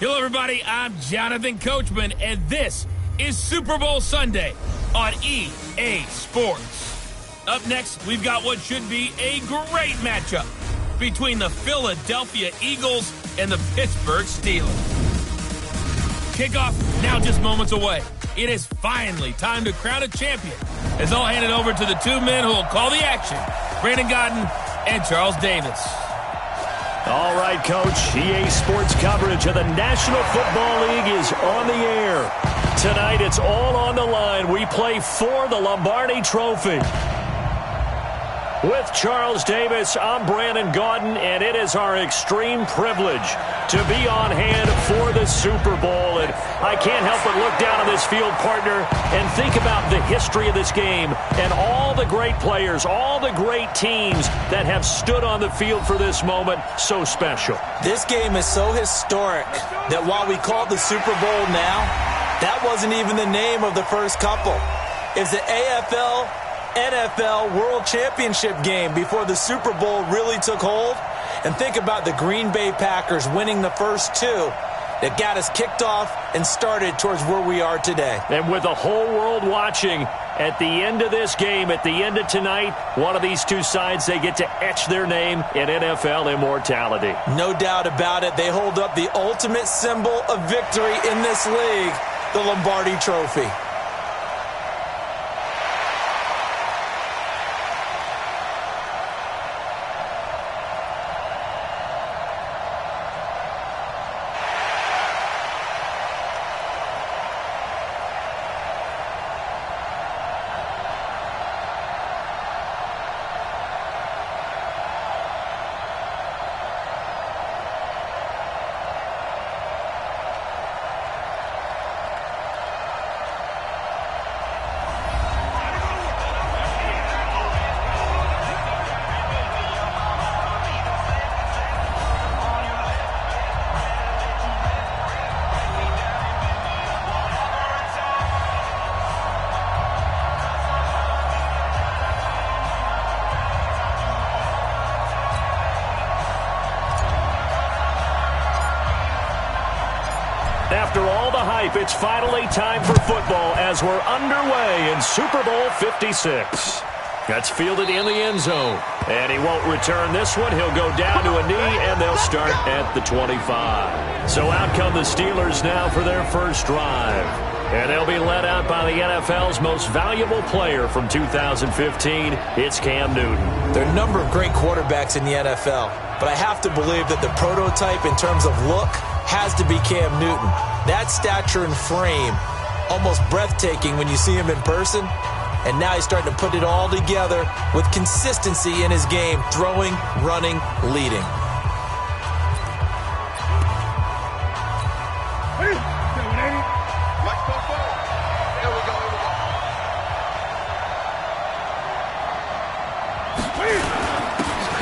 Hello, everybody. I'm Jonathan Coachman, and this is Super Bowl Sunday on EA Sports. Up next, we've got what should be a great matchup between the Philadelphia Eagles and the Pittsburgh Steelers. Kickoff now just moments away. It is finally time to crown a champion, as I'll hand it over to the two men who will call the action, Brandon Godden and Charles Davis. All right, Coach. EA Sports coverage of the National Football League is on the air. Tonight, it's all on the line. We play for the Lombardi Trophy. With Charles Davis, I'm Brandon Godden, and it is our extreme privilege to be on hand for the Super Bowl. And I can't help but look down on this field, partner, and think about the history of this game and all the great players, all the great teams that have stood on the field for this moment. So special. This game is so historic that while we call it the Super Bowl now, that wasn't even the name of the first couple. It's the AFL NFL World Championship game before the Super Bowl really took hold. And think about the Green Bay Packers winning the first two that got us kicked off and started towards where we are today. And with the whole world watching, at the end of this game, at the end of tonight, one of these two sides, they get to etch their name in NFL immortality. No doubt about it. They hold up the ultimate symbol of victory in this league, the Lombardi Trophy. After all the hype, it's finally time for football as we're underway in Super Bowl 56. That's fielded in the end zone. And he won't return this one. He'll go down to a knee, and they'll start at the 25. So out come the Steelers now for their first drive. And they'll be led out by the NFL's most valuable player from 2015. It's Cam Newton. There are a number of great quarterbacks in the NFL, but I have to believe that the prototype in terms of look has to be Cam Newton. That stature and frame, almost breathtaking when you see him in person. And now he's starting to put it all together with consistency in his game, throwing, running, leading.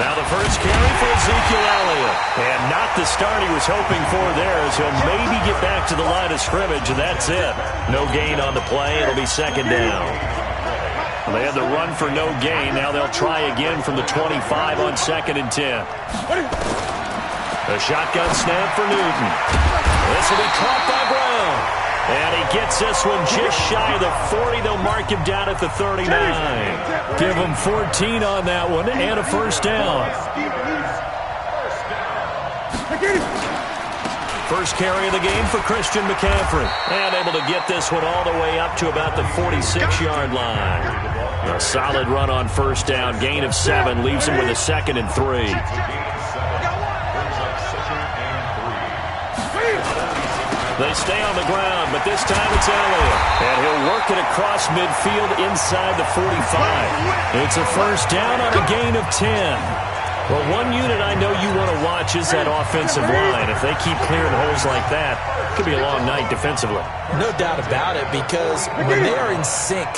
Now the first carry for Ezekiel Elliott. And not the start he was hoping for there, as he'll maybe get back to the line of scrimmage, and that's it. No gain on the play. It'll be second down. Well, they had the run for no gain. Now they'll try again from the 25 on 2nd and 10. A shotgun snap for Newton. This will be caught by Brown. And he gets this one just shy of the 40. They'll mark him down at the 39. Give him 14 on that one and a first down. First carry of the game for Christian McCaffrey. And able to get this one all the way up to about the 46-yard line. A solid run on first down. Gain of 7 leaves him with a 2nd and 3. They stay on the ground, but this time it's Elliott. And he'll work it across midfield inside the 45. It's a first down on a gain of 10. Well, one unit I know you want to watch is that offensive line. If they keep clearing holes like that, it could be a long night defensively. No doubt about it, because when they are in sync,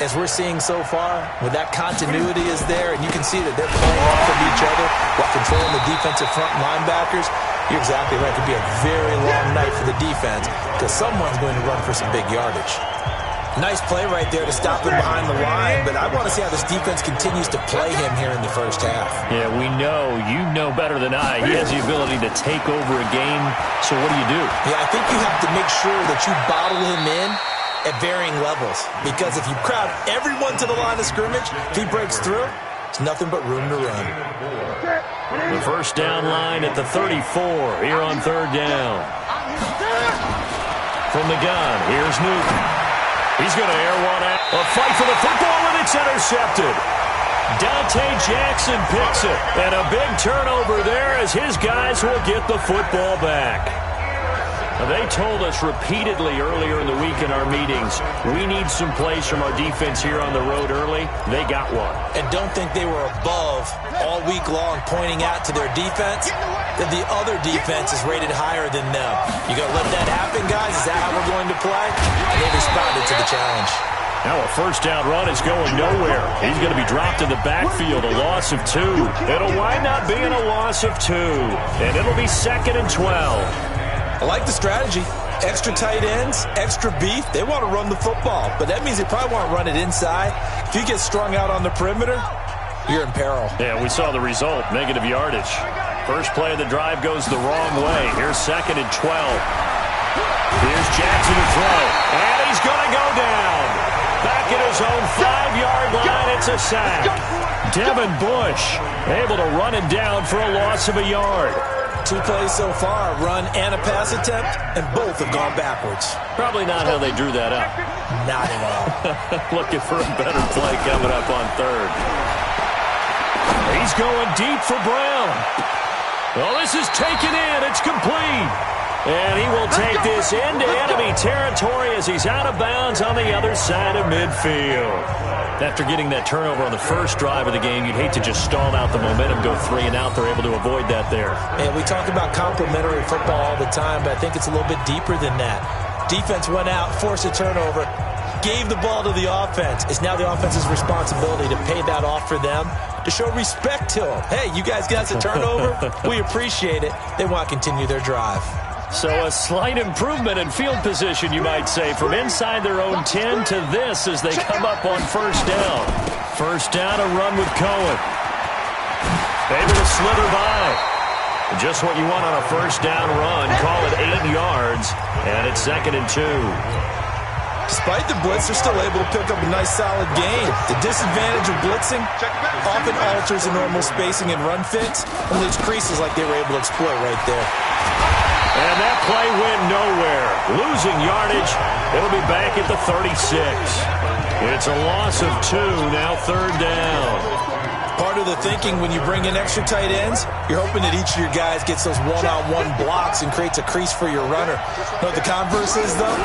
as we're seeing so far, when that continuity is there, and you can see that they're playing off of each other while controlling the defensive front linebackers, you're exactly right. It could be a very long night for the defense because someone's going to run for some big yardage. Nice play right there to stop him behind the line, but I want to see how this defense continues to play him here in the first half. Yeah, we know. You know better than I. He has the ability to take over a game, so what do you do? Yeah, I think you have to make sure that you bottle him in at varying levels, because if you crowd everyone to the line of scrimmage, if he breaks through, it's nothing but room to run. The first down line at the 34 here on third down. From the gun, here's Newton. He's going to air one out. A fight for the football, and it's intercepted. Dante Jackson picks it, and a big turnover there as his guys will get the football back. Now, they told us repeatedly earlier in the week in our meetings, we need some plays from our defense here on the road early. They got one. And don't think they were above all week long pointing out to their defense that the other defense is rated higher than them. You going to let that happen, guys? Is that how we're going to play? And they responded to the challenge. Now a first down run is going nowhere. He's going to be dropped in the backfield, a loss of 2. It'll wind up being a loss of 2, and it'll be 2nd and 12. I like the strategy. Extra tight ends, extra beef. They want to run the football, but that means they probably want to run it inside. If you get strung out on the perimeter, you're in peril. Yeah, we saw the result, negative yardage. First play of the drive goes the wrong way. Here's 2nd and 12. Here's Jackson to throw, and he's going to go down. Back at his own 5-yard line, it's a sack. Devin Bush able to run it down for a loss of a yard. 2 plays so far, run and a pass attempt, and both have gone backwards. Probably not how they drew that up. Not at all. Looking for a better play coming up on third. He's going deep for Brown. Well, this is taken in. It's complete. And he will take this into enemy territory as he's out of bounds on the other side of midfield. After getting that turnover on the first drive of the game, you'd hate to just stall out the momentum, go 3 and out. They're able to avoid that there. And we talk about complementary football all the time, but I think it's a little bit deeper than that. Defense went out, forced a turnover, gave the ball to the offense. It's now the offense's responsibility to pay that off for them, to show respect to them. Hey, you guys got a turnover? We appreciate it. They want to continue their drive. So a slight improvement in field position, you might say, from inside their own 10 to this as they come up on first down. First down, a run with Cohen. Able to slither by. Just what you want on a first down run. Call it 8 yards, and it's 2nd and 2. Despite the blitz, they're still able to pick up a nice, solid gain. The disadvantage of blitzing often alters the normal spacing and run fits, and leaves creases like they were able to exploit right there. And that play went nowhere. Losing yardage. It'll be back at the 36. It's a loss of 2, now third down. Part of the thinking when you bring in extra tight ends, you're hoping that each of your guys gets those one-on-one blocks and creates a crease for your runner. You know what the converse is, though?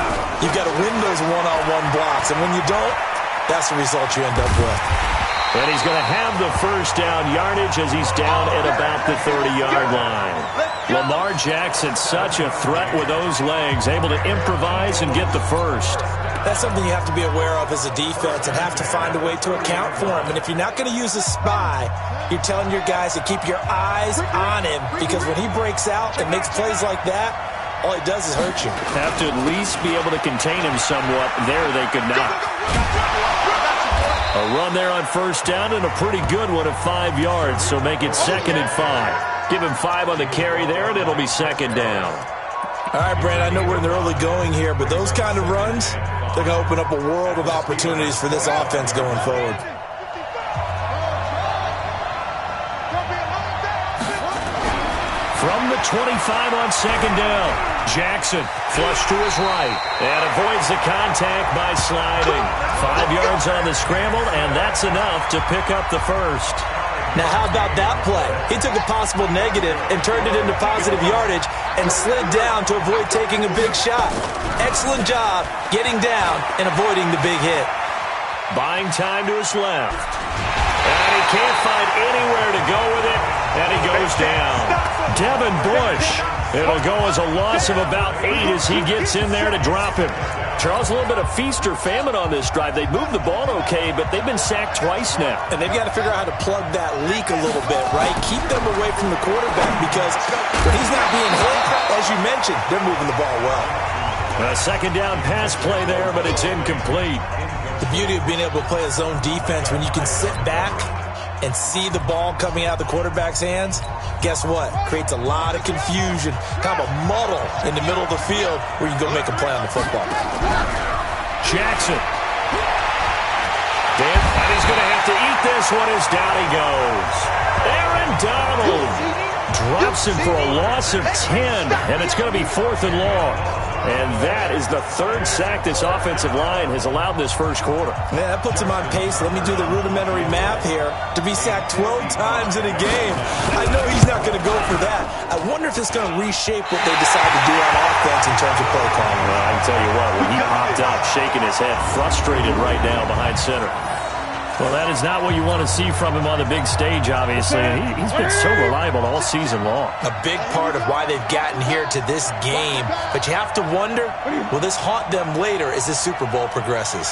You've got to win those one-on-one blocks, and when you don't, that's the result you end up with. And he's going to have the first down yardage as he's down at about the 30-yard line. Lamar Jackson, such a threat with those legs, able to improvise and get the first. That's something you have to be aware of as a defense and have to find a way to account for him. And if you're not going to use a spy, you're telling your guys to keep your eyes on him, because when he breaks out and makes plays like that, all he does is hurt you. Have to at least be able to contain him somewhat. There they could not. A run there on first down and a pretty good one at 5 yards, so make it 2nd and 5. Give him 5 on the carry there, and it'll be 2nd down. All right, Brad, I know we're in the early going here, but those kind of runs, they're going to open up a world of opportunities for this offense going forward. From the 25 on 2nd down, Jackson flush to his right and avoids the contact by sliding. 5 yards on the scramble, and that's enough to pick up the first. Now, how about that play? He took a possible negative and turned it into positive yardage and slid down to avoid taking a big shot. Excellent job getting down and avoiding the big hit. Buying time to his left. And he can't find anywhere to go with it, and he goes down. Devin Bush. It'll go as a loss of about 8 as he gets in there to drop him. Charles, a little bit of feast or famine on this drive. They moved the ball okay, but they've been sacked twice now. And they've got to figure out how to plug that leak a little bit, right? Keep them away from the quarterback, because when he's not being hit, as you mentioned, they're moving the ball well. A second down pass play there, but it's incomplete. The beauty of being able to play a zone defense when you can sit back and see the ball coming out of the quarterback's hands, guess what? Creates a lot of confusion, kind of a muddle in the middle of the field where you go make a play on the football. Jackson. And he's going to have to eat this one as down he goes. Aaron Donald drops him for a loss of 10, and it's going to be 4th and long. And that is the 3rd sack this offensive line has allowed this first quarter. Yeah, that puts him on pace. Let me do the rudimentary math here. To be sacked 12 times in a game, I know he's not going to go for that. I wonder if it's going to reshape what they decide to do on offense in terms of play calling. Well, I can tell you what, when he popped up, shaking his head, frustrated right now behind center. Well, that is not what you want to see from him on the big stage, obviously. He's been so reliable all season long. A big part of why they've gotten here to this game. But you have to wonder, will this haunt them later as this Super Bowl progresses?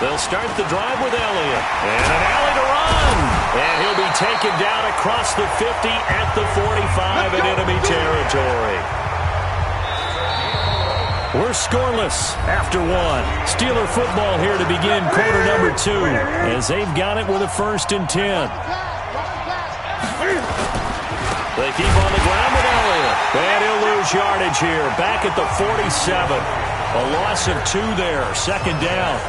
They'll start the drive with Elliott. And an alley to run. And he'll be taken down across the 50 at the 45 in enemy territory. We're scoreless after 1. Steeler football here to begin quarter number 2 as they've got it with a 1st and 10. They keep on the ground with Elliott. And he'll lose yardage here. Back at the 47. A loss of 2 there. 2nd down.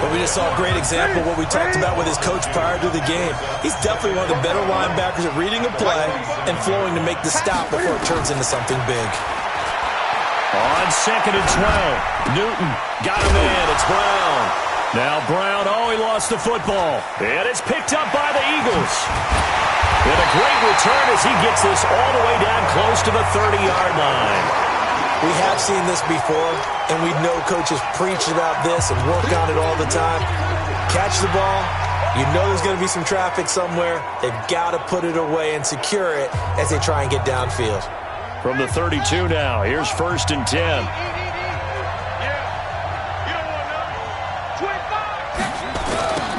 But we just saw a great example of what we talked about with his coach prior to the game. He's definitely one of the better linebackers at reading a play and flowing to make the stop before it turns into something big. On 2nd and 12, Newton got him in. It's Brown. Now Brown, he lost the football. And it's picked up by the Eagles. And a great return as he gets this all the way down close to the 30-yard line. We have seen this before, and we know coaches preach about this and work on it all the time. Catch the ball. You know there's going to be some traffic somewhere. They've got to put it away and secure it as they try and get downfield. From the 32 now, here's 1st and 10.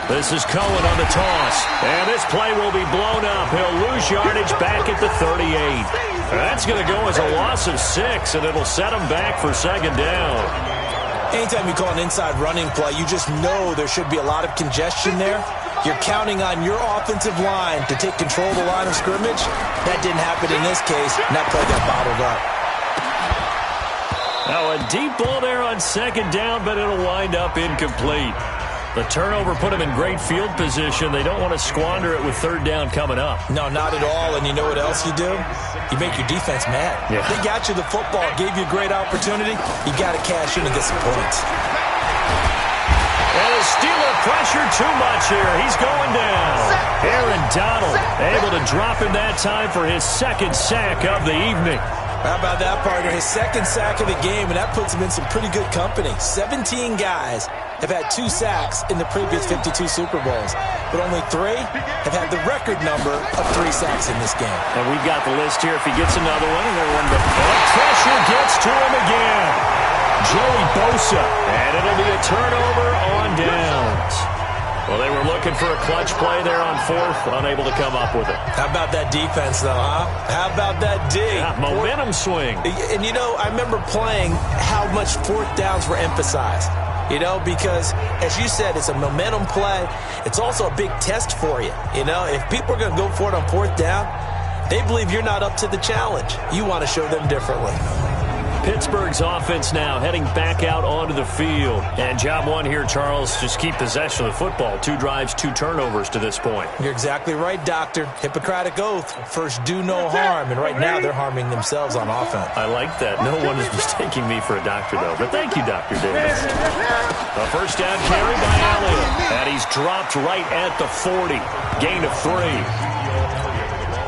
This is Cohen on the toss. And this play will be blown up. He'll lose yardage back at the 38. That's going to go as a loss of 6, and it'll set him back for 2nd down. Anytime you call an inside running play, you just know there should be a lot of congestion there. You're counting on your offensive line to take control of the line of scrimmage. That didn't happen in this case, and that play got bottled up. Now a deep ball there on 2nd down, but it'll wind up incomplete. The turnover put them in great field position. They don't want to squander it with 3rd down coming up. No, not at all. And you know what else you do? You make your defense mad. Yeah. They got you the football, gave you a great opportunity. You got to cash in and get some points. And the Steeler pressure too much here. He's going down. Aaron Donald able to drop him that time for his 2nd sack of the evening. How about that, partner? His 2nd sack of the game, and that puts him in some pretty good company. 17 guys have had 2 sacks in the previous 52 Super Bowls, but only 3 have had the record number of 3 sacks in this game. And we've got the list here. If he gets another one, and the pressure gets to him again. Joey Bosa, and it'll be a turnover on downs. Well, they were looking for a clutch play there on 4th, unable to come up with it. How about that defense, though, huh? How about that D? Yeah, momentum swing. And, you know, I remember playing how much 4th downs were emphasized. You know, because, as you said, it's a momentum play. It's also a big test for you. You know, if people are going to go for it on 4th down, they believe you're not up to the challenge. You want to show them differently. Pittsburgh's offense now heading back out onto the field. And job 1 here, Charles, just keep possession of the football. 2 drives, 2 turnovers to this point. You're exactly right, Doctor. Hippocratic oath. First, do no harm. And right now, they're harming themselves on offense. I like that. No one is mistaking me for a doctor, though. But thank you, Dr. Davis. A 1st down carry by Elliott. And he's dropped right at the 40. Gain of 3.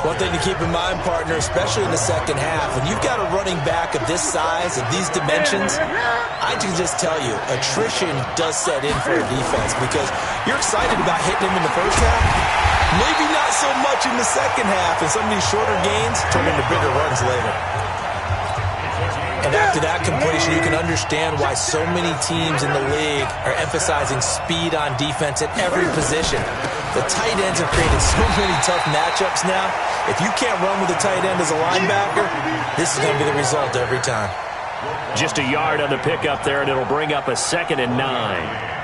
One thing to keep in mind, partner, especially in the 2nd half, when you've got a running back of this size, of these dimensions, I can just tell you, attrition does set in for a defense because you're excited about hitting him in the 1st half. Maybe not so much in the 2nd half, and some of these shorter gains turn into bigger runs later. And And after that completion, you can understand why so many teams in the league are emphasizing speed on defense at every position. The tight ends have created so many tough matchups now. If you can't run with a tight end as a linebacker, this is going to be the result every time. Just a yard on the pickup there, and it'll bring up a 2nd and 9.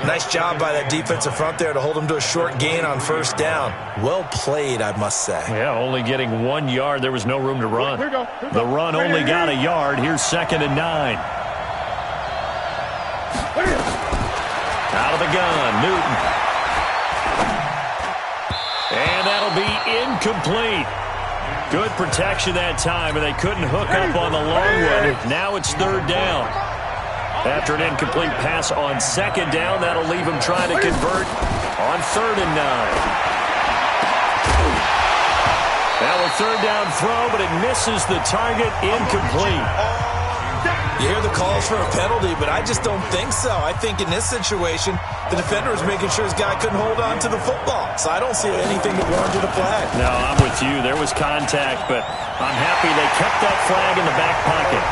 Nice job by that defensive front there to hold them to a short gain on first down. Well played, I must say. Yeah, only getting 1 yard. There was no room to run. The run only got a yard. Here's 2nd and 9. Out of the gun, Newton. And that'll be incomplete. Good protection that time, and they couldn't hook up on the long one. Now it's 3rd down. After an incomplete pass on 2nd down, that'll leave him trying to convert on 3rd and 9. Now a 3rd down throw, but it misses the target, incomplete. You hear the calls for a penalty, but I just don't think so. I think in this situation, the defender was making sure his guy couldn't hold on to the football. So I don't see anything that warranted a flag. No, I'm with you. There was contact, but I'm happy they kept that flag in the back pocket.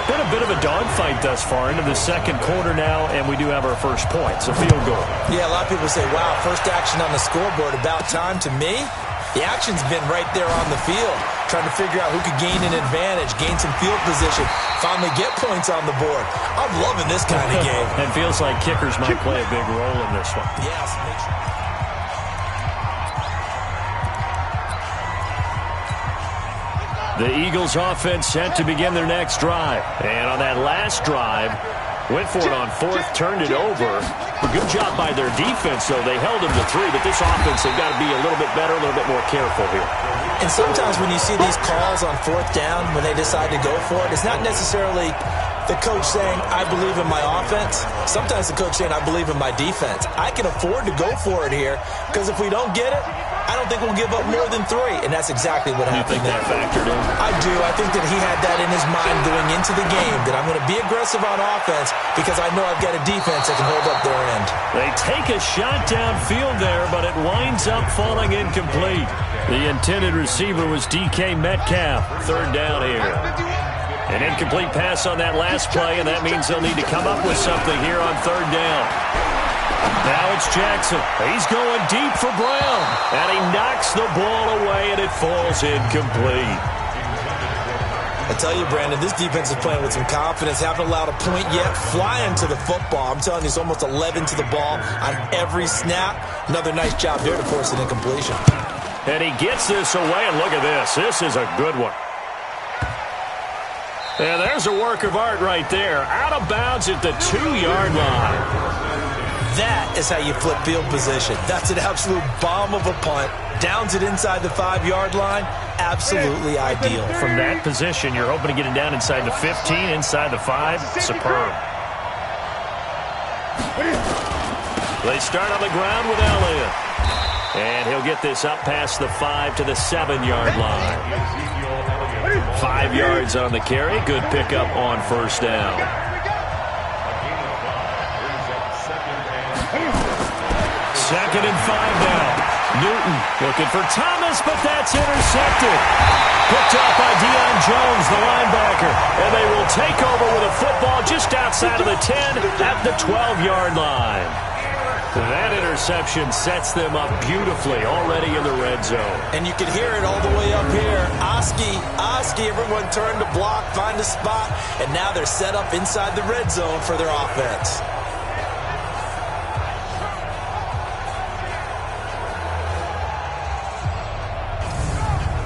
Been a bit of a dogfight thus far into the 2nd quarter now, and we do have our first point. It's a field goal. Yeah, a lot of people say, wow, first action on the scoreboard, about time. To me, the action's been right there on the field, trying to figure out who could gain an advantage, gain some field position, finally get points on the board. I'm loving this kind of game. It feels like kickers might play a big role in this one. Yes, make sure. The Eagles offense set to begin their next drive. And on that last drive, went for it on 4th, turned it over. A good job by their defense, though. They held them to 3, but this offense, they've got to be a little bit better, a little bit more careful here. And sometimes when you see these calls on 4th down, when they decide to go for it, it's not necessarily the coach saying, I believe in my offense. Sometimes the coach saying, I believe in my defense. I can afford to go for it here, because if we don't get it, I don't think we'll give up more than 3, and that's exactly what happened. You think that factored in? I do. I think that he had that in his mind going into the game, that I'm going to be aggressive on offense because I know I've got a defense that can hold up their end. They take a shot downfield there, but it winds up falling incomplete. The intended receiver was DK Metcalf. 3rd down here. An incomplete pass on that last play, and that means they'll need to come up with something here on 3rd down. Now it's Jackson. He's going deep for Brown. And he knocks the ball away, and it falls incomplete. I tell you, Brandon, this defense is playing with some confidence. Haven't allowed a point yet. Flying to the football. I'm telling you, it's almost 11 to the ball on every snap. Another nice job there to force an incompletion. And he gets this away, and look at this. This is a good one. And there's a work of art right there. Out of bounds at the 2-yard line. That is how you flip field position. That's an absolute bomb of a punt. Downs it inside the 5-yard line. Absolutely ideal. From that position, you're hoping to get it down inside the 15, inside the 5. Superb. They start on the ground with Elliott. And he'll get this up past the 5 to the 7-yard line. 5 yards on the carry. Good pickup on 1st down. 2nd and 5 now. Newton looking for Thomas, but that's intercepted. Picked up by Deion Jones, the linebacker. And they will take over with a football just outside of the 10 at the 12-yard line. That interception sets them up beautifully already in the red zone. And you can hear it all the way up here. Oski, everyone turned to block, find a spot, and now they're set up inside the red zone for their offense.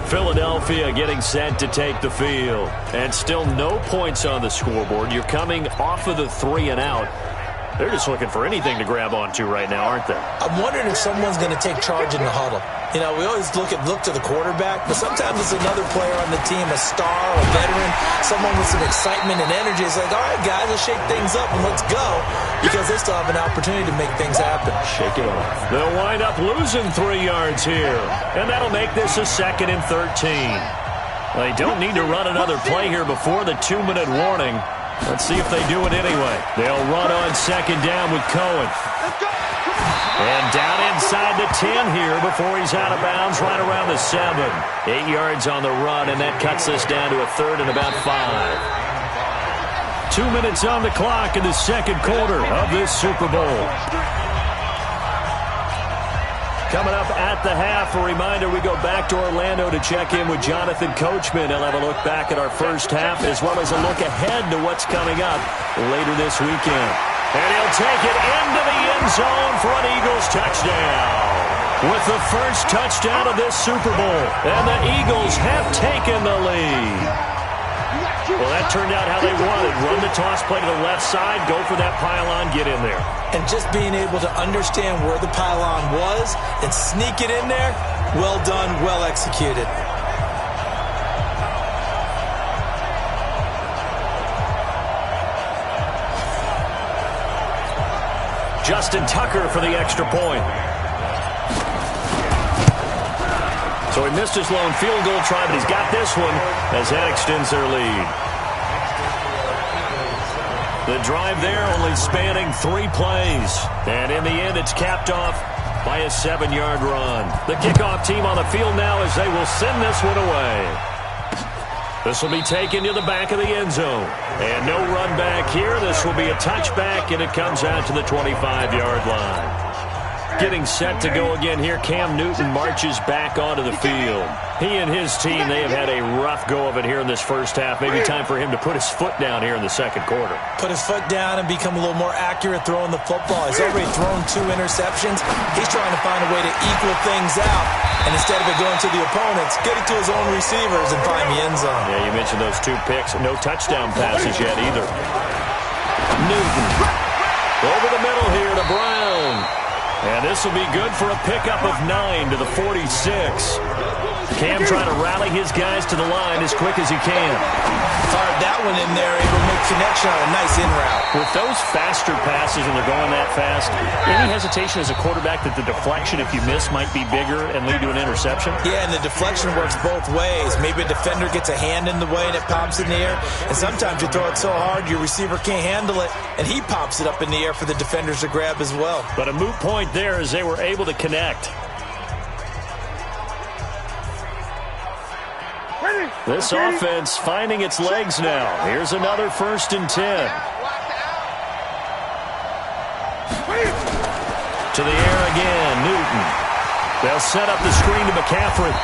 Philadelphia getting set to take the field. And still no points on the scoreboard. You're coming off of the 3 and out. They're just looking for anything to grab onto right now, aren't they? I'm wondering if someone's going to take charge in the huddle. You know, we always look to the quarterback, but sometimes it's another player on the team, a star, a veteran, someone with some excitement and energy. It's like, all right, guys, let's shake things up and let's go, because they still have an opportunity to make things happen. Shake it off. They'll wind up losing 3 yards here, and that'll make this a 2nd and 13. They don't need to run another play here before the 2-minute warning. Let's see if they do it anyway. They'll run on 2nd down with Cohen. And down inside the 10 here before he's out of bounds right around the 7. 8 yards on the run, and that cuts us down to a third and about 5. 2 minutes on the clock in the second quarter of this Super Bowl. Coming up at the half, a reminder, we go back to Orlando to check in with Jonathan Coachman. He'll have a look back at our first half as well as a look ahead to what's coming up later this weekend. And he'll take it into the end zone for an Eagles touchdown. With the first touchdown of this Super Bowl, and the Eagles have taken the lead. Well, that turned out how they wanted. Run the toss play to the left side, go for that pylon, get in there. And just being able to understand where the pylon was and sneak it in there, well done, well executed. Justin Tucker for the extra point. So he missed his lone field goal try, but he's got this one as that extends their lead. The drive there only spanning 3 plays. And in the end, it's capped off by a 7-yard run. The kickoff team on the field now as they will send this one away. This will be taken to the back of the end zone. And no run back here. This will be a touchback, and it comes out to the 25-yard line. Getting set to go again here, Cam Newton marches back onto the field. He and his team, they have had a rough go of it here in this first half. Maybe time for him to put his foot down here in the second quarter. Put his foot down and become a little more accurate throwing the football. He's already thrown 2 interceptions. He's trying to find a way to equal things out. And instead of it going to the opponents, get it to his own receivers and find the end zone. Yeah, you mentioned those 2 picks. No touchdown passes yet either. Newton over the middle here to Brown. And this will be good for a pickup of 9 to the 46. Cam trying to rally his guys to the line as quick as he can. Fired that one in there, able to make connection on a nice in route. With those faster passes and they're going that fast, any hesitation as a quarterback that the deflection, if you miss, might be bigger and lead to an interception? Yeah, and the deflection works both ways. Maybe a defender gets a hand in the way and it pops in the air. And sometimes you throw it so hard your receiver can't handle it, and he pops it up in the air for the defenders to grab as well. But a moot point there as they were able to connect. This offense finding its legs now. Here's another 1st and 10. To the air again, Newton. They'll set up the screen to McCaffrey.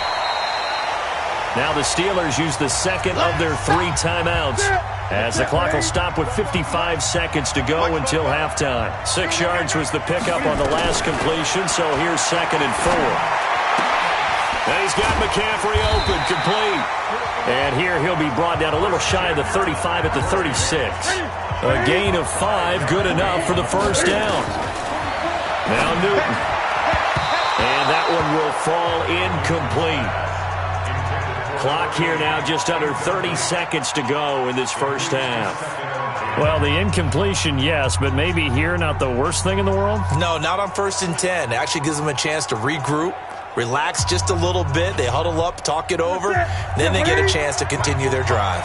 Now the Steelers use the second of their 3 timeouts as the clock will stop with 55 seconds to go until halftime. 6 yards was the pickup on the last completion, so here's 2nd and 4. And he's got McCaffrey open, complete. And here he'll be brought down a little shy of the 35 at the 36. A gain of 5, good enough for the first down. Now Newton. And that one will fall incomplete. Clock here now just under 30 seconds to go in this first half. Well, the incompletion, yes, but maybe here not the worst thing in the world? No, not on 1st and 10. It actually gives them a chance to regroup, relax just a little bit. They huddle up, talk it over, then they get a chance to continue their drive.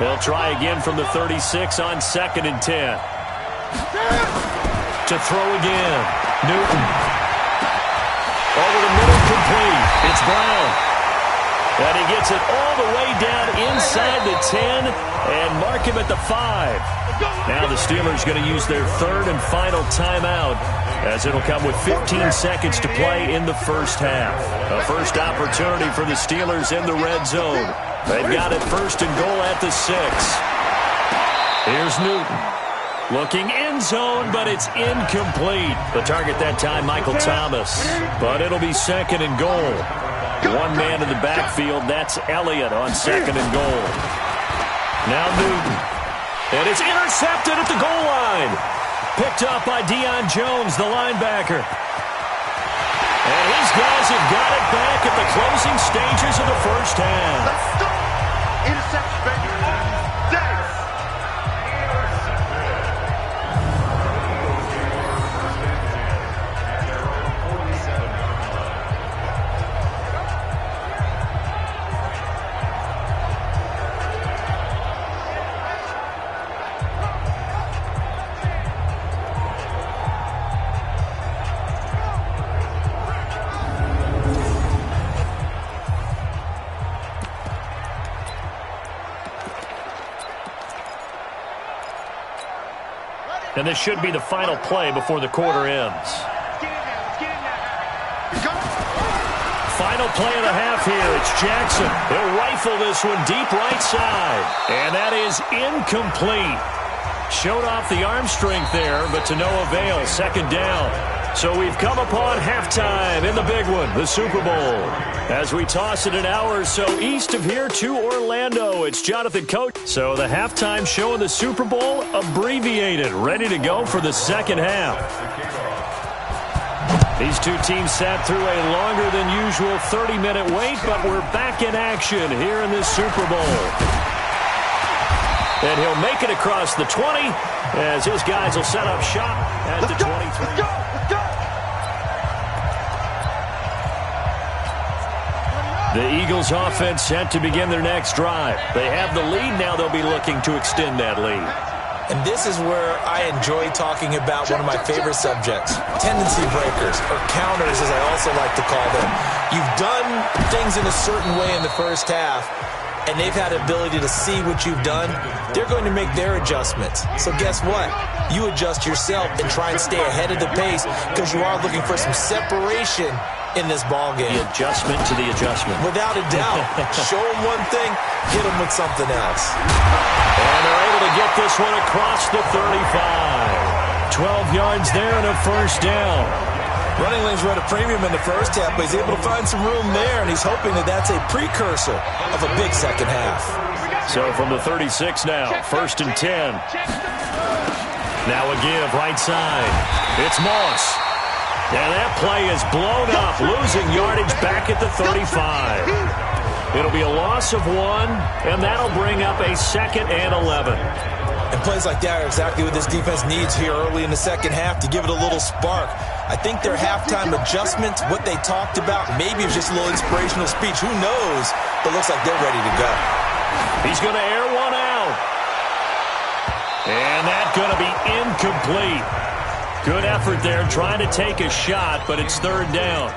They'll try again from the 36 on 2nd and 10. To throw again. Newton. Over the middle, complete. It's Brown. And he gets it all the way down inside the 10 and mark him at the 5. Now the Steelers going to use their 3rd and final timeout as it'll come with 15 seconds to play in the first half. A first opportunity for the Steelers in the red zone. They've got it 1st and goal at the 6. Here's Newton. Looking end zone, but it's incomplete. The target that time, Michael Thomas. But it'll be 2nd and goal. 1 man in the backfield. That's Elliott on 2nd and goal. Now Newton. And it's intercepted at the goal line. Picked up by Deion Jones, the linebacker. And his guys have got it back at the closing stages of the first half. Interception, baby. And this should be the final play before the quarter ends. Final play of the half here. It's Jackson. He'll rifle this one deep right side. And that is incomplete. Showed off the arm strength there, but to no avail. Second down. So we've come upon halftime in the big one, the Super Bowl. As we toss it an hour or so east of here to Orlando, it's Jonathan Coach. So the halftime show in the Super Bowl, abbreviated, ready to go for the second half. These two teams sat through a longer than usual 30-minute wait, but we're back in action here in this Super Bowl. And he'll make it across the 20 as his guys will set up shop at the 23. The Eagles offense set to begin their next drive. They have the lead. Now they'll be looking to extend that lead. And this is where I enjoy talking about one of my favorite subjects, tendency breakers, or counters as I also like to call them. You've done things in a certain way in the first half, and they've had the ability to see what you've done. They're going to make their adjustments. So guess what? You adjust yourself and try and stay ahead of the pace because you are looking for some separation in this ball game. The adjustment to the adjustment. Without a doubt. Show them one thing, hit them with something else. And they're able to get this one across the 35. 12 yards there and a first down. Running lanes were at a premium in the first half, but he's able to find some room there, and he's hoping that that's a precursor of a big second half. So from the 36 now, 1st and 10. Now a give right side. It's Moss. And that play is blown up, losing yardage back at the 35. It'll be a loss of 1, and that'll bring up a 2nd and 11. And plays like that are exactly what this defense needs here early in the second half to give it a little spark. I think their halftime adjustment, what they talked about, maybe it was just a little inspirational speech. Who knows? But it looks like they're ready to go. He's going to air one out. And that's going to be incomplete. Good effort there, trying to take a shot, but it's 3rd down.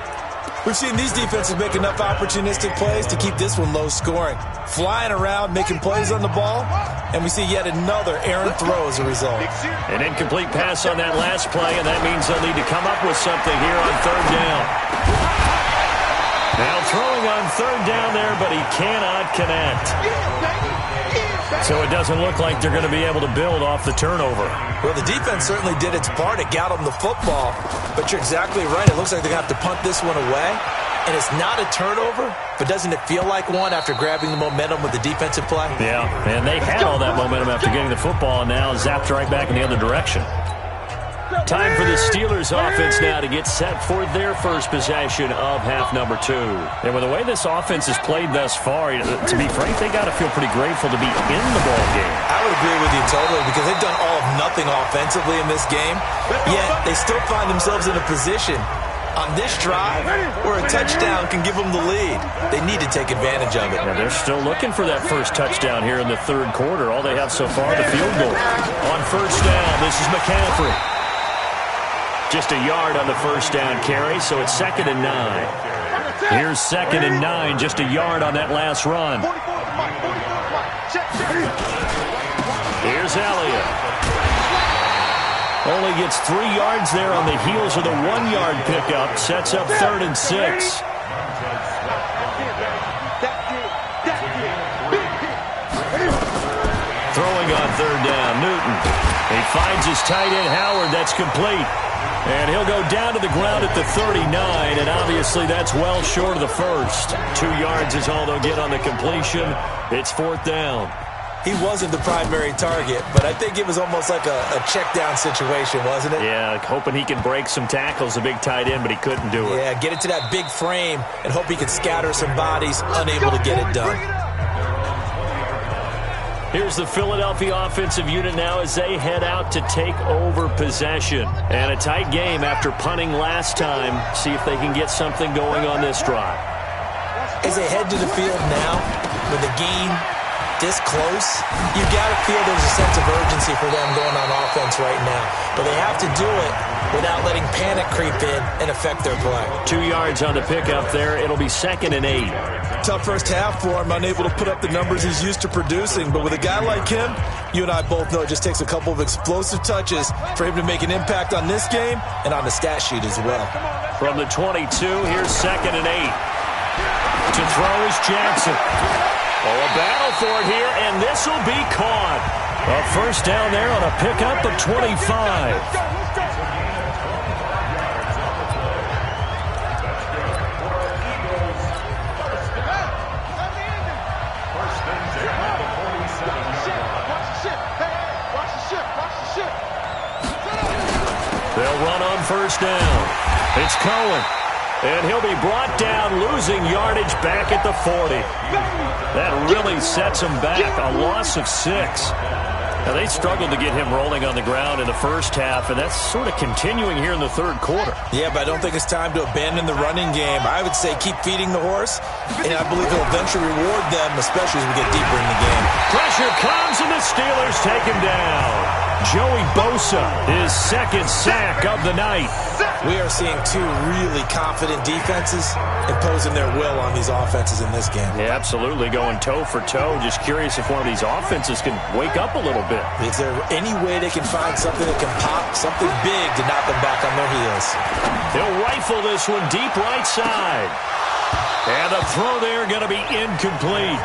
We've seen these defenses make enough opportunistic plays to keep this one low scoring. Flying around, making plays on the ball, and we see yet another errant throw as a result. An incomplete pass on that last play, and that means they'll need to come up with something here on 3rd down. Now throwing on 3rd down there, but he cannot connect. So it doesn't look like they're going to be able to build off the turnover. Well, the defense certainly did its part. It got them the football. But you're exactly right. It looks like they're going to have to punt this one away. And it's not a turnover, but doesn't it feel like one after grabbing the momentum with the defensive play? Yeah, and they had all that momentum after getting the football, and now zapped right back in the other direction. Time for the Steelers offense now to get set for their first possession of half number 2. And with the way this offense has played thus far, to be frank, they got to feel pretty grateful to be in the ball game. I would agree with you totally because they've done all of nothing offensively in this game, yet they still find themselves in a position on this drive where a touchdown can give them the lead. They need to take advantage of it. Yeah, they're still looking for that first touchdown here in the 3rd quarter. All they have so far, the field goal. On 1st down, this is McCaffrey. Just a yard on the 1st down carry, so it's 2nd and 9. Here's 2nd and 9, just a yard on that last run. Here's Elliott. Only gets 3 yards there on the heels of the 1-yard pickup. Sets up 3rd and 6. Throwing on 3rd down, Newton. He finds his tight end, Howard. That's complete. And he'll go down to the ground at the 39, and obviously that's well short of the first. 2 yards is all they'll get on the completion. It's 4th down. He wasn't the primary target, but I think it was almost like a check down situation, wasn't it? Yeah, hoping he can break some tackles, a big tight end, but he couldn't do it. Yeah, get it to that big frame and hope he could scatter some bodies, unable to get it done. Here's the Philadelphia offensive unit now as they head out to take over possession. And a tight game after punting last time. See if they can get something going on this drive. As they head to the field now with the game this close, you've got to feel there's a sense of urgency for them going on offense right now. But they have to do it without letting panic creep in and affect their play. 2 yards on the pickup there. It'll be 2nd and 8. Tough first half for him, unable to put up the numbers he's used to producing. But with a guy like him, You and I both know it just takes a couple of explosive touches for him to make an impact on this game and on the stat sheet as well. From the 22, here's 2nd and 8. To throw is Jackson. Oh, a battle for it here, and this will be caught. A first down there on a pickup of 25. They'll run on first down. It's Cohen. And he'll be brought down, losing yardage back at the 40. That really sets him back, a loss of 6. Now, they struggled to get him rolling on the ground in the first half, and that's sort of continuing here in the third quarter. Yeah, but I don't think it's time to abandon the running game. I would say keep feeding the horse, and I believe he'll eventually reward them, especially as we get deeper in the game. Pressure comes, and the Steelers take him down. Joey Bosa, his 2nd sack of the night. We are seeing 2 really confident defenses imposing their will on these offenses in this game. Yeah, absolutely, going toe for toe. Just curious if one of these offenses can wake up a little bit. Is there any way they can find something that can pop, something big to knock them back on their heels? They'll rifle this one deep right side. And the throw there going to be incomplete.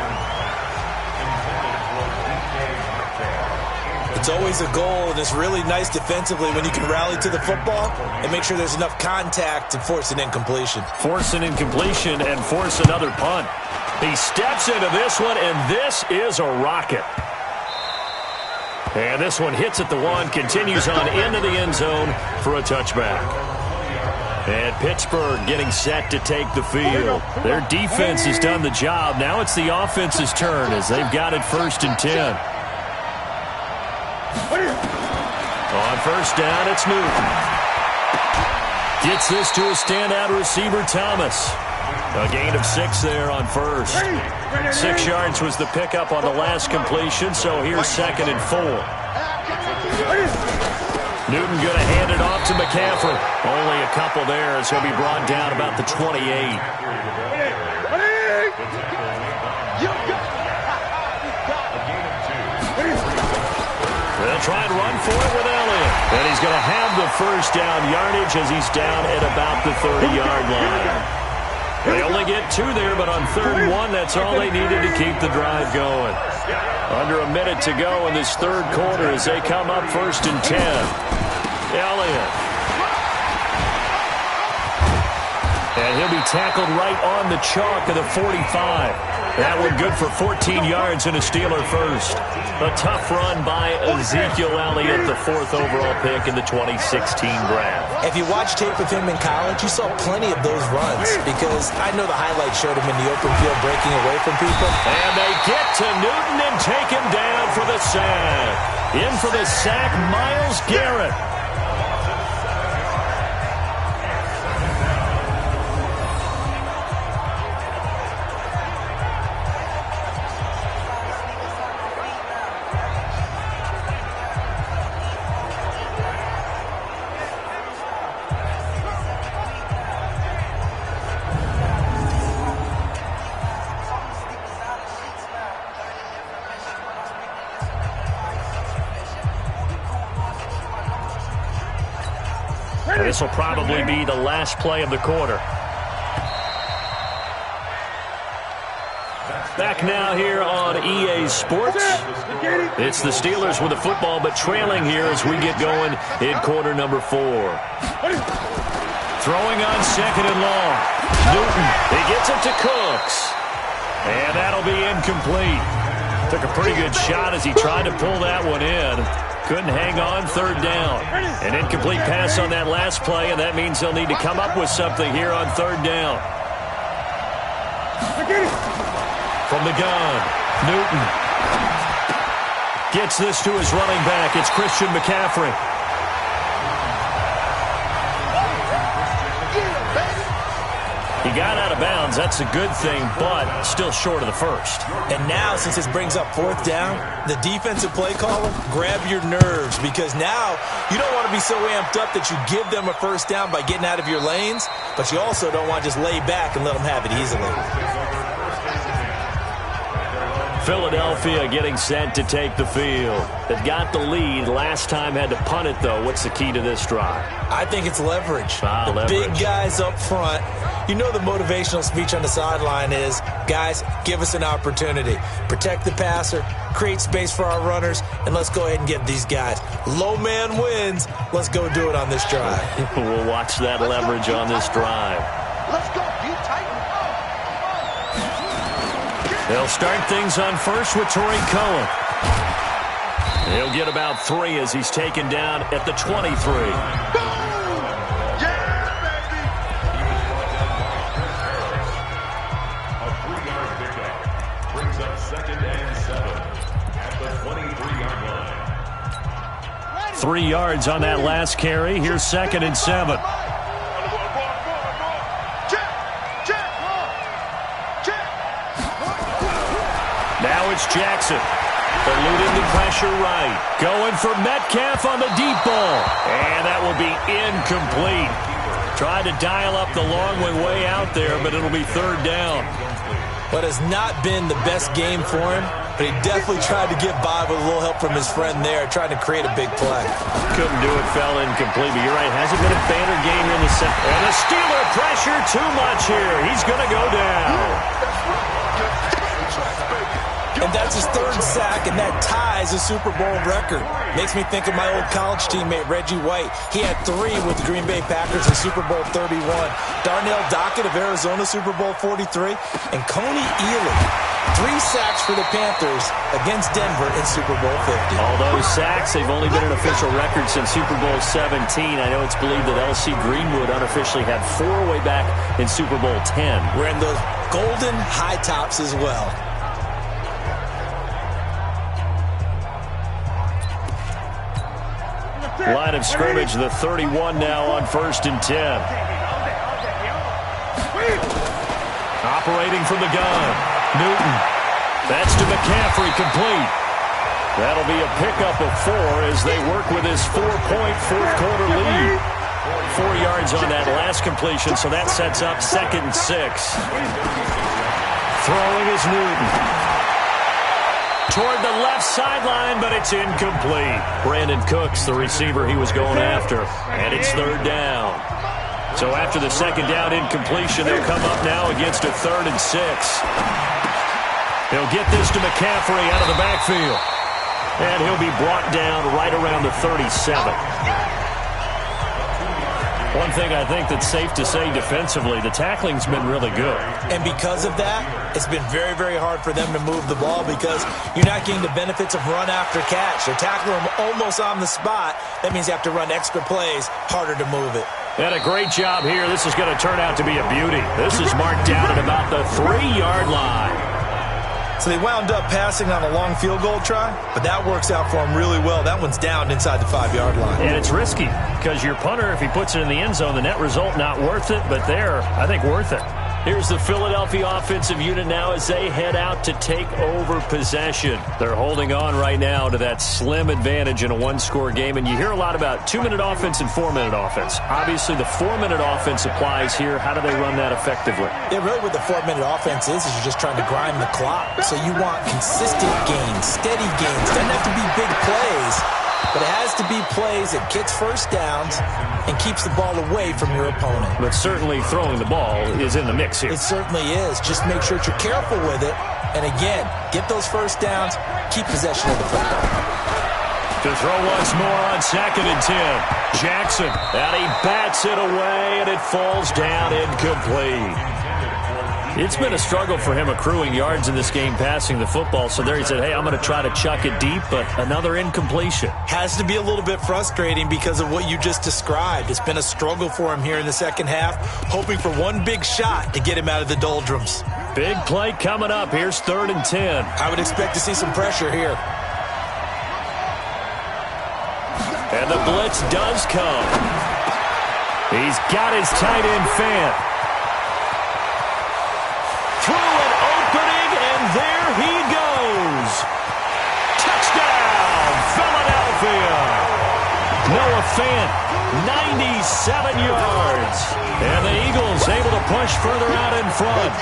It's always a goal, and it's really nice defensively when you can rally to the football and make sure there's enough contact to force an incompletion. Force an incompletion and force another punt. He steps into this one, and this is a rocket. And this one hits at the 1, continues on into the end zone for a touchback. And Pittsburgh getting set to take the field. Their defense has done the job. Now it's the offense's turn as they've got it 1st and 10. On first down, it's Newton. Gets this to a standout receiver, Thomas. A gain of 6 there on first. 6 yards was the pickup on the last completion, so here's 2nd and 4. Newton going to hand it off to McCaffrey. Only a couple there as he'll be brought down about the 28. They'll try and run for it with Elliott. And he's going to have the first down yardage as he's down at about the 30-yard line. They only get 2 there, but on 3rd and 1, that's all they needed to keep the drive going. Under a minute to go in this third quarter as they come up 1st and 10. Elliott. And he'll be tackled right on the chalk of the 45. That one good for 14 yards and a Steeler first. A tough run by Ezekiel Elliott, the 4th overall pick in the 2016 draft. If you watched tape with him in college, you saw plenty of those runs because I know the highlights showed him in the open field breaking away from people. And they get to Newton and take him down for the sack. In for the sack, Myles Garrett. This will probably be the last play of the quarter. Back now here on EA Sports. It's the Steelers with the football, but trailing here as we get going in quarter number 4. Throwing on 2nd and long. Newton, he gets it to Cooks. And that'll be incomplete. Took a pretty good shot as he tried to pull that one in. Couldn't hang on, 3rd down. An incomplete pass on that last play, and that means they'll need to come up with something here on 3rd down. From the gun, Newton gets this to his running back. It's Christian McCaffrey. He got out of bounds. That's a good thing, but still short of the first. And now, since this brings up 4th down, the defensive play caller, grab your nerves because now you don't want to be so amped up that you give them a first down by getting out of your lanes, but you also don't want to just lay back and let them have it easily. Philadelphia getting set to take the field. They've got the lead. Last time had to punt it, though. What's the key to this drive? I think it's leverage. Leverage. Big guys up front. You know the motivational speech on the sideline is, guys, give us an opportunity. Protect the passer, create space for our runners, and let's go ahead and get these guys. Low man wins. Let's go do it on this drive. We'll watch that leverage on this drive. Let's go, you Titan. They'll start things on first with Torrey Cohen. He'll get about 3 as he's taken down at the 23. Brings up 2nd and 7 at the 23-yard line. 3 yards on that last carry. Here's 2nd and 7. Now it's Jackson. Eluding the pressure right. Going for Metcalf on the deep ball. And that will be incomplete. Tried to dial up the long way out there, but it'll be 3rd down. What has not been the best game for him, but he definitely tried to get by with a little help from his friend there, trying to create a big play. Couldn't do it, fell incomplete, but you're right, hasn't been a banner game here in the second. And the Steeler pressure too much here. He's going to go down. And that's his 3rd sack, and that ties a Super Bowl record. Makes me think of my old college teammate, Reggie White. He had 3 with the Green Bay Packers in Super Bowl 31. Darnell Dockett of Arizona, Super Bowl 43. And Coney Ealy, 3 sacks for the Panthers against Denver in Super Bowl 50. All those sacks, they've only been an official record since Super Bowl 17. I know it's believed that L.C. Greenwood unofficially had 4 way back in Super Bowl 10. We're in those golden high tops as well. Line of scrimmage, the 31 now on 1st and 10. Operating from the gun. Newton. That's to McCaffrey, complete. That'll be a pickup of 4 as they work with his 4-point fourth-quarter lead. 4 yards on that last completion, so that sets up 2nd and 6. Throwing is Newton. Toward the left sideline, but it's incomplete. Brandon Cooks, the receiver he was going after. And it's 3rd down. So after the 2nd down incompletion, they'll come up now against a 3rd and 6. They'll get this to McCaffrey out of the backfield. And he'll be brought down right around the 37. One thing I think that's safe to say defensively, the tackling's been really good. And because of that, it's been very, very hard for them to move the ball because you're not getting the benefits of run after catch. They're tackling them almost on the spot. That means you have to run extra plays, harder to move it. And a great job here. This is going to turn out to be a beauty. This is marked down at about the 3-yard line. So they wound up passing on a long field goal try, but that works out for them really well. That one's down inside the 5-yard line. And it's risky because your punter, if he puts it in the end zone, the net result not worth it, but there, I think worth it. Here's the Philadelphia offensive unit now as they head out to take over possession. They're holding on right now to that slim advantage in a 1-score game, and you hear a lot about 2-minute offense and 4-minute offense. Obviously, the 4-minute offense applies here. How do they run that effectively? Yeah, really what the 4-minute offense is you're just trying to grind the clock. So you want consistent gains, steady gains. Doesn't have to be big plays, but it has to be plays that gets first downs and keeps the ball away from your opponent. But certainly throwing the ball is in the mix here. It certainly is. Just make sure that you're careful with it. And again, get those first downs, keep possession of the football. To throw once more on 2nd and 10. Jackson, and he bats it away, and it falls down incomplete. It's been a struggle for him accruing yards in this game passing the football. So there he said, hey, I'm going to try to chuck it deep, but another incompletion. Has to be a little bit frustrating because of what you just described. It's been a struggle for him here in the second half, hoping for one big shot to get him out of the doldrums. Big play coming up. Here's 3rd and 10. I would expect to see some pressure here. And the blitz does come. He's got his tight end fan. Through an opening, and there he goes. Touchdown, Philadelphia. Noah Fant, 97 yards. And the Eagles able to push further out in front.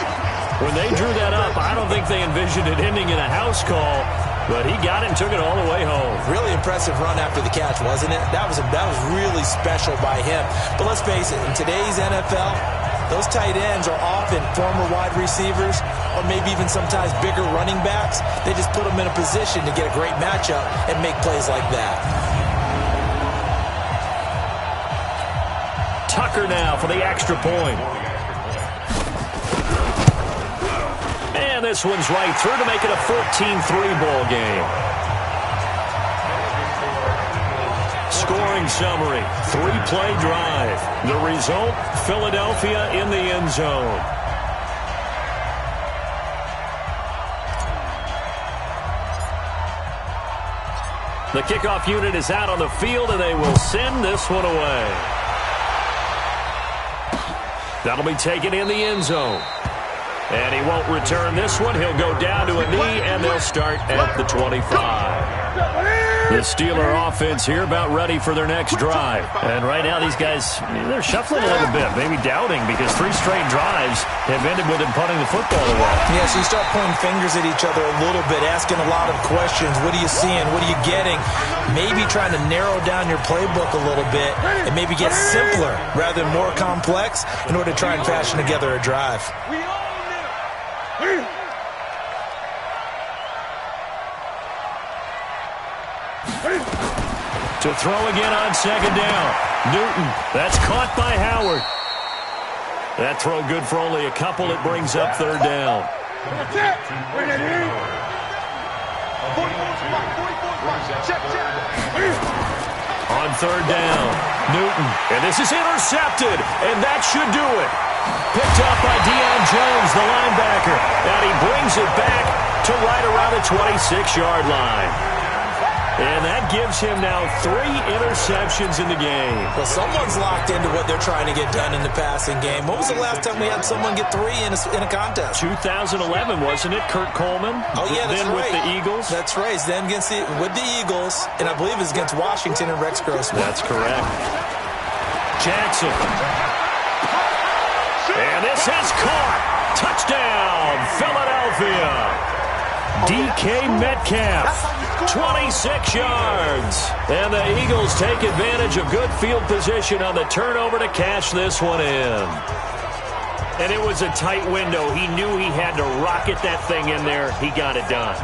When they drew that up, I don't think they envisioned it ending in a house call, but he got it and took it all the way home. Really impressive run after the catch, wasn't it? That was really special by him. But let's face it, in today's NFL, those tight ends are often former wide receivers or maybe even sometimes bigger running backs. They just put them in a position to get a great matchup and make plays like that. Tucker now for the extra point. And this one's right through to make it a 14-3 ball game. Scoring summary, 3-play drive. The result, Philadelphia in the end zone. The kickoff unit is out on the field, and they will send this one away. That'll be taken in the end zone. And he won't return this one. He'll go down to a knee, and they'll start at the 25. The Steeler offense here about ready for their next drive. And right now these guys, they're shuffling a little bit, maybe doubting, because 3 straight drives have ended with them punting the football away. Yeah, so you start pointing fingers at each other a little bit, asking a lot of questions. What are you seeing? What are you getting? Maybe trying to narrow down your playbook a little bit and maybe get simpler rather than more complex in order to try and fashion together a drive. To throw again on second down. Newton, that's caught by Howard. That throw good for only a couple. It brings up third down. On third down, Newton, and this is intercepted, and that should do it. Picked up by Deion Jones, the linebacker, and he brings it back to right around the 26-yard line. And that gives him now 3 interceptions in the game. Well, someone's locked into what they're trying to get done in the passing game. When was the last time we had someone get 3 in a contest? 2011, wasn't it? Kurt Coleman? Oh, yeah, that's then right. with the Eagles? That's right. It's then with the Eagles, and I believe it's against Washington and Rex Grossman. That's correct. Jackson. And this is caught. Touchdown, Philadelphia. DK Metcalf, 26 yards. And the Eagles take advantage of good field position on the turnover to cash this one in. And it was a tight window. He knew he had to rocket that thing in there. He got it done.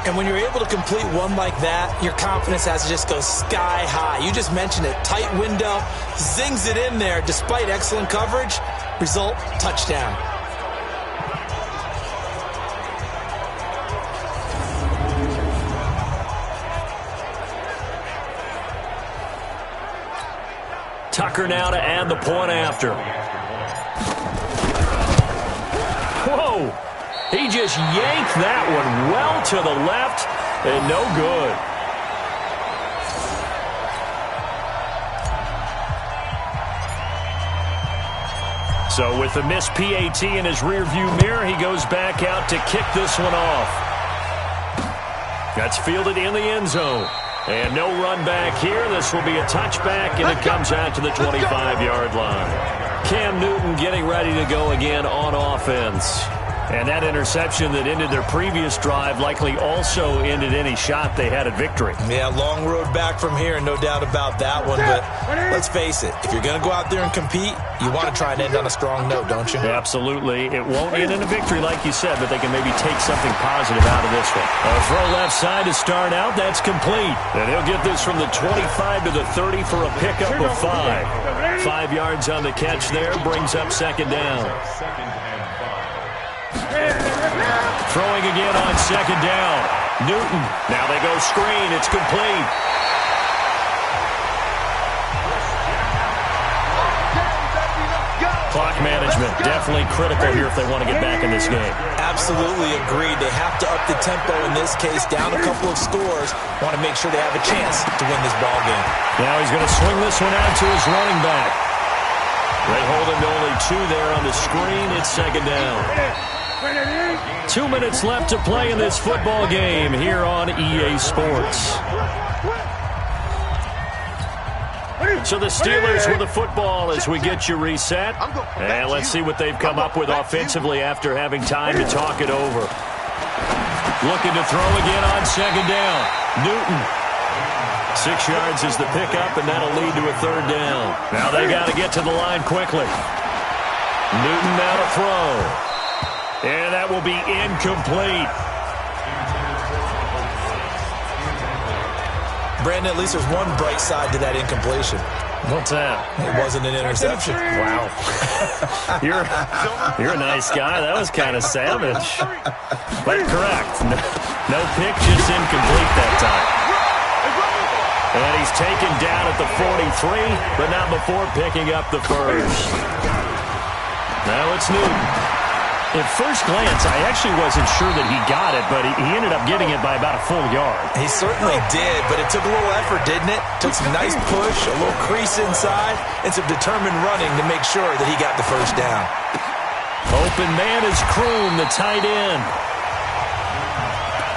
And when you're able to complete one like that, your confidence has to just go sky high. You just mentioned it. Tight window, zings it in there despite excellent coverage. Result, touchdown. Tucker now to add the point after. Whoa! He just yanked that one well to the left and no good. So with the missed PAT in his rearview mirror, he goes back out to kick this one off. That's fielded in the end zone. And no run back here. This will be a touchback, and it comes out to the 25-yard line. Cam Newton getting ready to go again on offense. And that interception that ended their previous drive likely also ended any shot they had at victory. Yeah, long road back from here, no doubt about that one. But let's face it, if you're going to go out there and compete, you want to try and end on a strong note, don't you? Absolutely. It won't end in a victory like you said, but they can maybe take something positive out of this one. A throw left side to start out. That's complete. And he'll get this from the 25 to the 30 for a pickup of 5. 5 yards on the catch there brings up second down. Throwing again on second down. Newton. Now they go screen. It's complete. Clock management definitely critical here if they want to get back in this game. Absolutely agreed. They have to up the tempo in this case, down a couple of scores. Want to make sure they have a chance to win this ball game. Now he's going to swing this one out to his running back. They hold him to only 2 there on the screen. It's second down. 2 minutes left to play in this football game here on EA Sports. So the Steelers with the football as we get you reset. And let's see what they've come up with offensively after having time to talk it over. Looking to throw again on second down. Newton. 6 yards is the pickup, and that'll lead to a third down. Now they got to get to the line quickly. Newton now to throw. And that will be incomplete. Brandon, at least there's one bright side to that incompletion. What's that? It wasn't an interception. Wow. You're a nice guy. That was kind of savage. But correct. No pick, just incomplete that time. And he's taken down at the 43, but not before picking up the first. Now it's Newton. At first glance, I actually wasn't sure that he got it, but he ended up getting it by about a full yard. He certainly did, but it took a little effort, didn't it? Took some nice push, a little crease inside, and some determined running to make sure that he got the first down. Open man is Kroom, the tight end.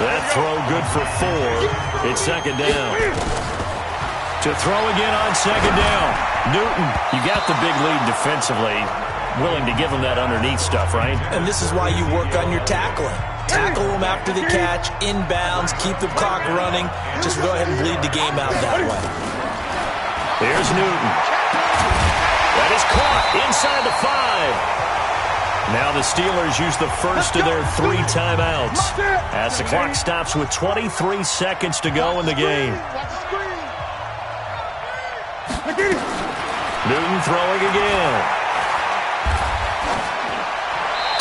That throw good for 4. It's second down. To throw again on second down. Newton, you got the big lead defensively. Willing to give him that underneath stuff, right? And this is why you work on your tackling. Tackle them after the catch, inbounds, keep the clock running. Just go ahead and bleed the game out that way. Here's Newton. That is caught inside the 5. Now the Steelers use the first of their 3 timeouts as the clock stops with 23 seconds to go in the game. Newton throwing again.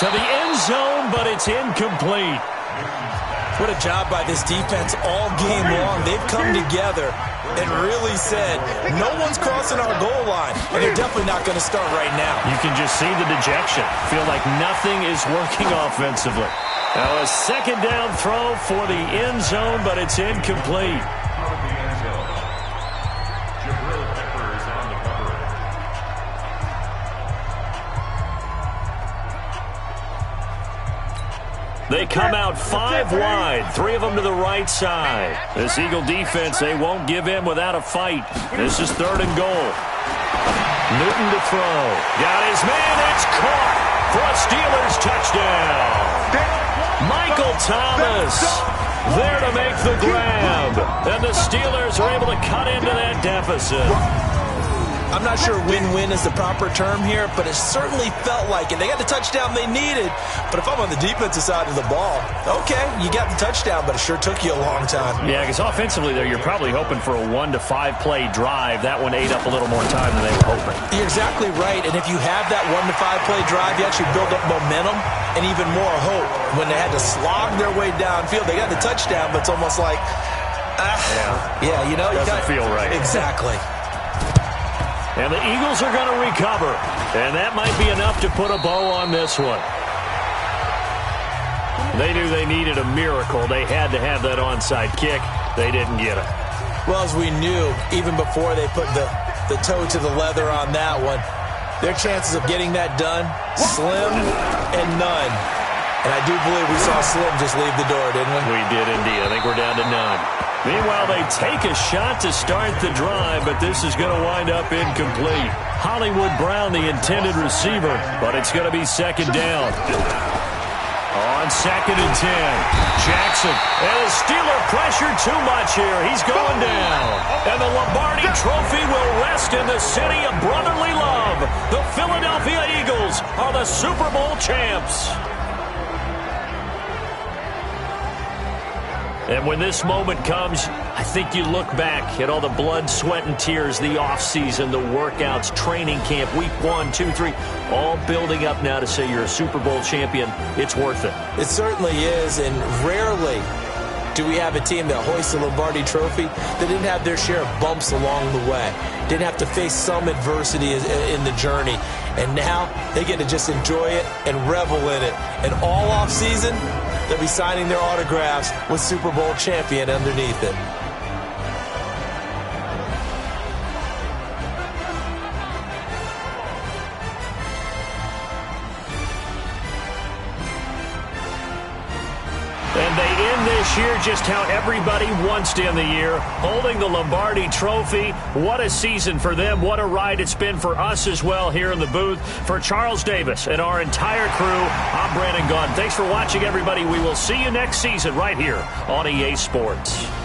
To the end zone, but it's incomplete. What a job by this defense all game long. They've come together and really said, no one's crossing our goal line, and they're definitely not going to start right now. You can just see the dejection. Feel like nothing is working offensively. Now a second down throw for the end zone, but it's incomplete. They come out 5 wide, 3 of them to the right side. This Eagle defense, they won't give in without a fight. This is 3rd and goal. Newton to throw. Got his man, it's caught for a Steelers touchdown. Michael Thomas there to make the grab. And the Steelers are able to cut into that deficit. I'm not sure win-win is the proper term here, but it certainly felt like it. They got the touchdown they needed, but if I'm on the defensive side of the ball, okay, you got the touchdown, but it sure took you a long time. Yeah, because offensively there, you're probably hoping for a 1 to 5 play drive. That one ate up a little more time than they were hoping. You're exactly right, and if you have that 1 to 5 play drive, you actually build up momentum and even more hope. When they had to slog their way downfield, they got the touchdown, but it's almost like, yeah, you know. Doesn't feel right. Exactly. And the Eagles are going to recover. And that might be enough to put a bow on this one. They knew they needed a miracle. They had to have that onside kick. They didn't get it. Well, as we knew, even before they put the toe to the leather on that one, their chances of getting that done, slim and none. And I do believe we saw Slim just leave the door, didn't we? We did indeed. I think we're down to none. Meanwhile, they take a shot to start the drive, but this is going to wind up incomplete. Hollywood Brown, the intended receiver, but it's going to be second down. On 2nd and 10, Jackson. And the Steeler pressure too much here. He's going down. And the Lombardi Trophy will rest in the city of brotherly love. The Philadelphia Eagles are the Super Bowl champs. And when this moment comes, I think you look back at all the blood, sweat, and tears, the offseason, the workouts, training camp, week 1, 2, 3, all building up now to say you're a Super Bowl champion. It's worth it. It certainly is, and rarely do we have a team that hoists the Lombardi Trophy that didn't have their share of bumps along the way, didn't have to face some adversity in the journey, and now they get to just enjoy it and revel in it. And all offseason, they'll be signing their autographs with Super Bowl champion underneath it. And they end this cheer just how everybody wants to end the year, holding the Lombardi Trophy. What a season for them. What a ride it's been for us as well here in the booth. For Charles Davis and our entire crew, I'm Brandon Gaudin. Thanks for watching, everybody. We will see you next season right here on EA Sports.